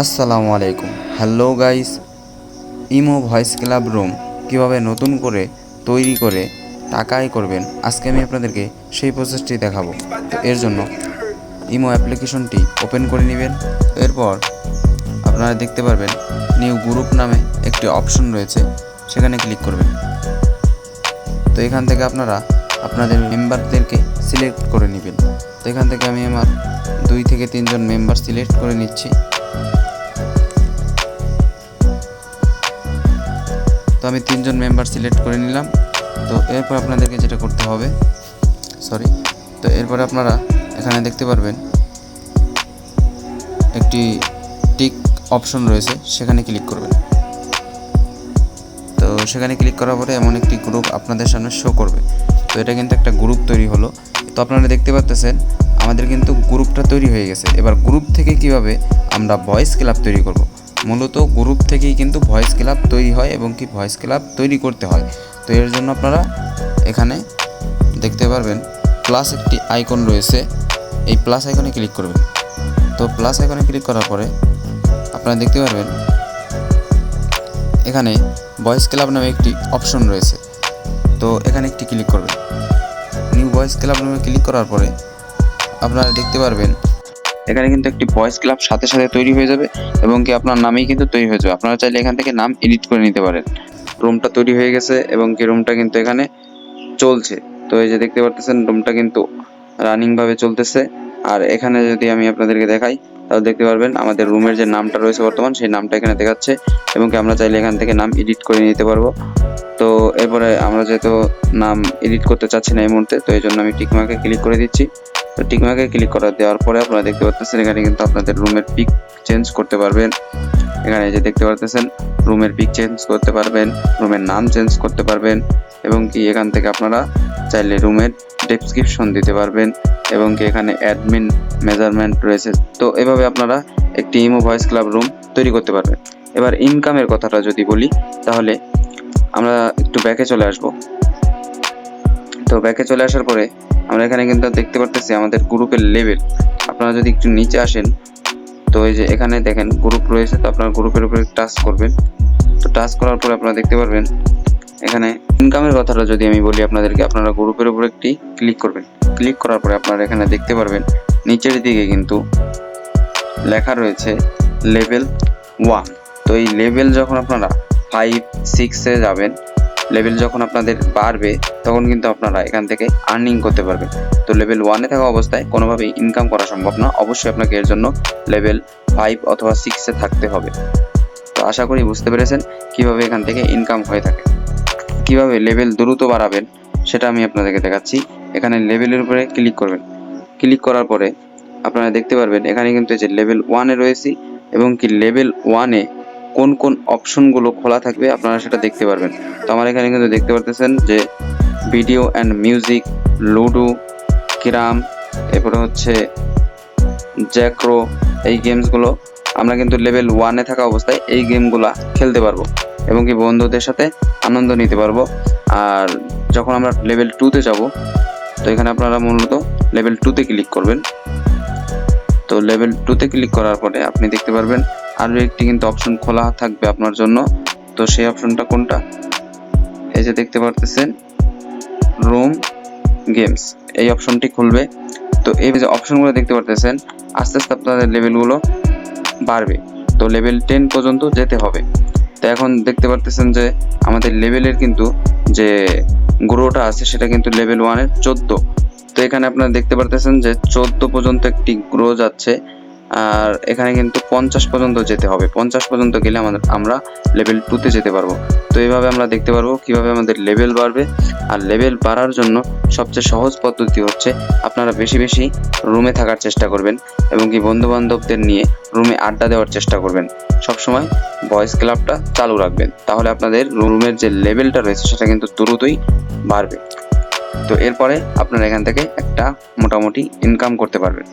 আসসালামু আলাইকুম। Hello guys, imo voice club room কীভাবে নতুন করে তৈরি করে টাকা আয় করবেন, আজকে আমি আপনাদেরকে সেই প্রসেসটি দেখাবো। তো এর জন্য ইমো অ্যাপ্লিকেশনটি ওপেন করে নেবেন। এরপর আপনারা দেখতে পারবেন নিউ গ্রুপ নামে একটি অপশন রয়েছে, সেখানে ক্লিক করবেন। তো এখান থেকে আপনারা আপনাদের মেম্বারদেরকে সিলেক্ট করে নেবেন। তো এখান থেকে আমি আমার 2 থেকে 3 জন মেম্বার সিলেক্ট করে নিচ্ছি। তো আমি 3 জন মেম্বার সিলেক্ট করে নিলাম। তো এরপর আপনাদেরকে যেটা করতে হবে, তো এরপরে আপনারা এখানে দেখতে পারবেন একটি টিক অপশন রয়েছে, সেখানে ক্লিক করবেন। তো সেখানে ক্লিক করার পরে এমন একটি গ্রুপ আপনাদের সামনে শো করবে। তো এটা কিন্তু একটা গ্রুপ তৈরি হলো। তো আপনারা দেখতে পাচ্ছেন আমাদের কিন্তু গ্রুপটা তৈরি হয়ে গেছে। এবার গ্রুপ থেকে কিভাবে আমরা ভয়েস ক্লাব তৈরি করব। মূলত গ্রুপ থেকেই কিন্তু ভয়েস ক্লাব তৈরি হয় এবং কি ভয়েস ক্লাব তৈরি করতে হয়। তো এর জন্য আপনারা এখানে দেখতে পারবেন প্লাস একটি আইকন রয়েছে, এই প্লাস আইকনে ক্লিক করবেন। তো প্লাস আইকনে ক্লিক করার পরে আপনারা দেখতে পারবেন এখানে ভয়েস ক্লাব নামে একটি অপশন রয়েছে। তো এখানে একটি ক্লিক করবেন। নিউ ভয়েস ক্লাব নামে ক্লিক করার পরে আপনারা দেখতে পারবেন এখানে কিন্তু একটি ভয়েস ক্লাব সাথে সাথে তৈরি হয়ে যাবে এবং কি আপনার নামেই কিন্তু তৈরি হয়ে যাবে। আপনারা চাইলে এখান থেকে নাম এডিট করে নিতে পারেন। রুমটা তৈরি হয়ে গেছে এবং কি রুমটা কিন্তু এখানে চলছে। তো এই যে দেখতে পাচ্ছেন রুমটা কিন্তু রানিং ভাবে চলতেছে। আর এখানে যদি আমি আপনাদেরকে দেখাই, তাহলে দেখতে পারবেন আমাদের রুমের যে নামটা রয়েছে বর্তমান, সেই নামটা এখানে দেখাচ্ছে এবং কি আমরা চাইলে এখান থেকে নাম এডিট করে নিতে পারবো। তো এরপরে আমরা যেহেতু নাম এডিট করতে চাচ্ছি না এই মুহূর্তে, তো এই জন্য আমি টিকমার্কে ক্লিক করে দিচ্ছি। তো টিকমার্কে ক্লিক করে দেওয়ার পরে আপনারা দেখতে পাচ্ছেন এখানে কিন্তু আপনাদের রুমের পিক চেঞ্জ করতে পারবেন। এখানে যে দেখতে পাচ্ছেন রুমের পিক চেঞ্জ করতে পারবেন, রুমের নাম চেঞ্জ করতে পারবেন এবং কি এখান থেকে আপনারা চাইলে রুমের ডেসক্রিপশন দিতে পারবেন এবং কি এখানে অ্যাডমিন মেজারমেন্ট রয়েছে। তো এভাবে আপনারা একটি ইমো ভয়েস ক্লাব রুম তৈরি করতে পারবেন। এবার ইনকামের কথাটা যদি বলি, তাহলে আমরা একটু ব্যাকে চলে আসব। তো ব্যাকে চলে আসার পরে আমরা এখানে কিন্তু দেখতে পারতেছি আমাদের গ্রুপের লেভেল। আপনারা যদি একটু নিচে আসেন, তো এই যে এখানে দেখেন গ্রুপ রয়েছে। তো আপনার গ্রুপের উপরে টাচ করবেন। তো টাচ করার পরে আপনারা দেখতে পারবেন এখানে ইনকামের কথাটা যদি আমি বলি আপনাদেরকে, আপনারা গ্রুপের উপরে একটি ক্লিক করবেন। ক্লিক করার পরে আপনারা এখানে দেখতে পারবেন নিচের দিকে কিন্তু লেখা রয়েছে লেভেল 1। তো এই লেভেল যখন আপনারা 5, 6-এ যাবেন, লেভেল যখন আপনাদের বাড়বে, তখন কিন্তু আপনারা এখান থেকে আর্নিং করতে পারবেন। তো লেভেল 1-এ থাকা অবস্থায় কোনোভাবেই ইনকাম করা সম্ভব না। অবশ্যই আপনাকে এর জন্য লেভেল 5 অথবা 6-এ থাকতে হবে। তো আশা করি বুঝতে পেরেছেন কিভাবে এখান থেকে ইনকাম হয়ে থাকে। কিভাবে লেভেল দ্রুত বাড়াবেন সেটা আমি আপনাদেরকে দেখাচ্ছি। এখানে লেভেলের উপরে ক্লিক করবেন। ক্লিক করার পরে আপনারা দেখতে পারবেন এখানে কিন্তু এই যে লেভেল 1-এ রয়েছি এবং কি লেভেল 1-এ কোন কোন অপশনগুলো খোলা থাকবে আপনারা সেটা দেখতে পারবেন। তো আমার এখানে কিন্তু দেখতে পারতেছেন যে video and music, ludo, carrom, এরপরে হচ্ছে জ্যাক্রো, এই গেমসগুলো আমরা কিন্তু লেভেল 1-এ থাকা অবস্থায় এই গেমগুলা খেলতে পারবো এবং কি বন্ধুদের সাথে আনন্দ নিতে পারবো। আর যখন আমরা লেভেল 2-তে যাব, তো এখানে আপনারা মূলত লেভেল 2-তে ক্লিক করবেন। তো লেভেল 2-তে ক্লিক করার পরে আপনি দেখতে পারবেন আরও একটি কিন্তু অপশন খোলা থাকবে আপনার জন্য। তো সেই অপশনটা কোনটা, এই যে দেখতে পারতেছেন রুম গেমস, এই অপশনটি খুলবে। তো এই যে অপশনগুলো দেখতে পারতেছেন আস্তে আস্তে আপনাদের লেভেলগুলো বাড়বে। তো লেভেল 10 পর্যন্ত যেতে হবে। তো এখন দেখতে পারতেছেন যে আমাদের লেভেলের কিন্তু যে গ্রোটা আছে সেটা কিন্তু লেভেল 1-এর 14। তো এখানে আপনারা দেখতে পারতেছেন যে 14 পর্যন্ত একটি গ্রো যাচ্ছে। আর এখানে কিন্তু 50 পর্যন্ত যেতে হবে। 50 পর্যন্ত গেলে আমরা লেভেল 2-তে যেতে পারবো। তো এইভাবে আমরা দেখতে পারবো কিভাবে আমাদের লেভেল বাড়বে। আর লেভেল বাড়ার জন্য সবচেয়ে সহজ পদ্ধতি হচ্ছে আপনারা বেশি বেশি রুমে থাকার চেষ্টা করবেন এবং কি বন্ধু বান্ধবদের নিয়ে রুমে আড্ডা দেওয়ার চেষ্টা করবেন। সবসময় ভয়েস ক্লাবটা চালু রাখবেন, তাহলে আপনাদের রুমের যে লেভেলটা রয়েছে সেটা কিন্তু দ্রুতই বাড়বে। তো এরপরে আপনারা এখান থেকে একটা মোটামুটি ইনকাম করতে পারবেন।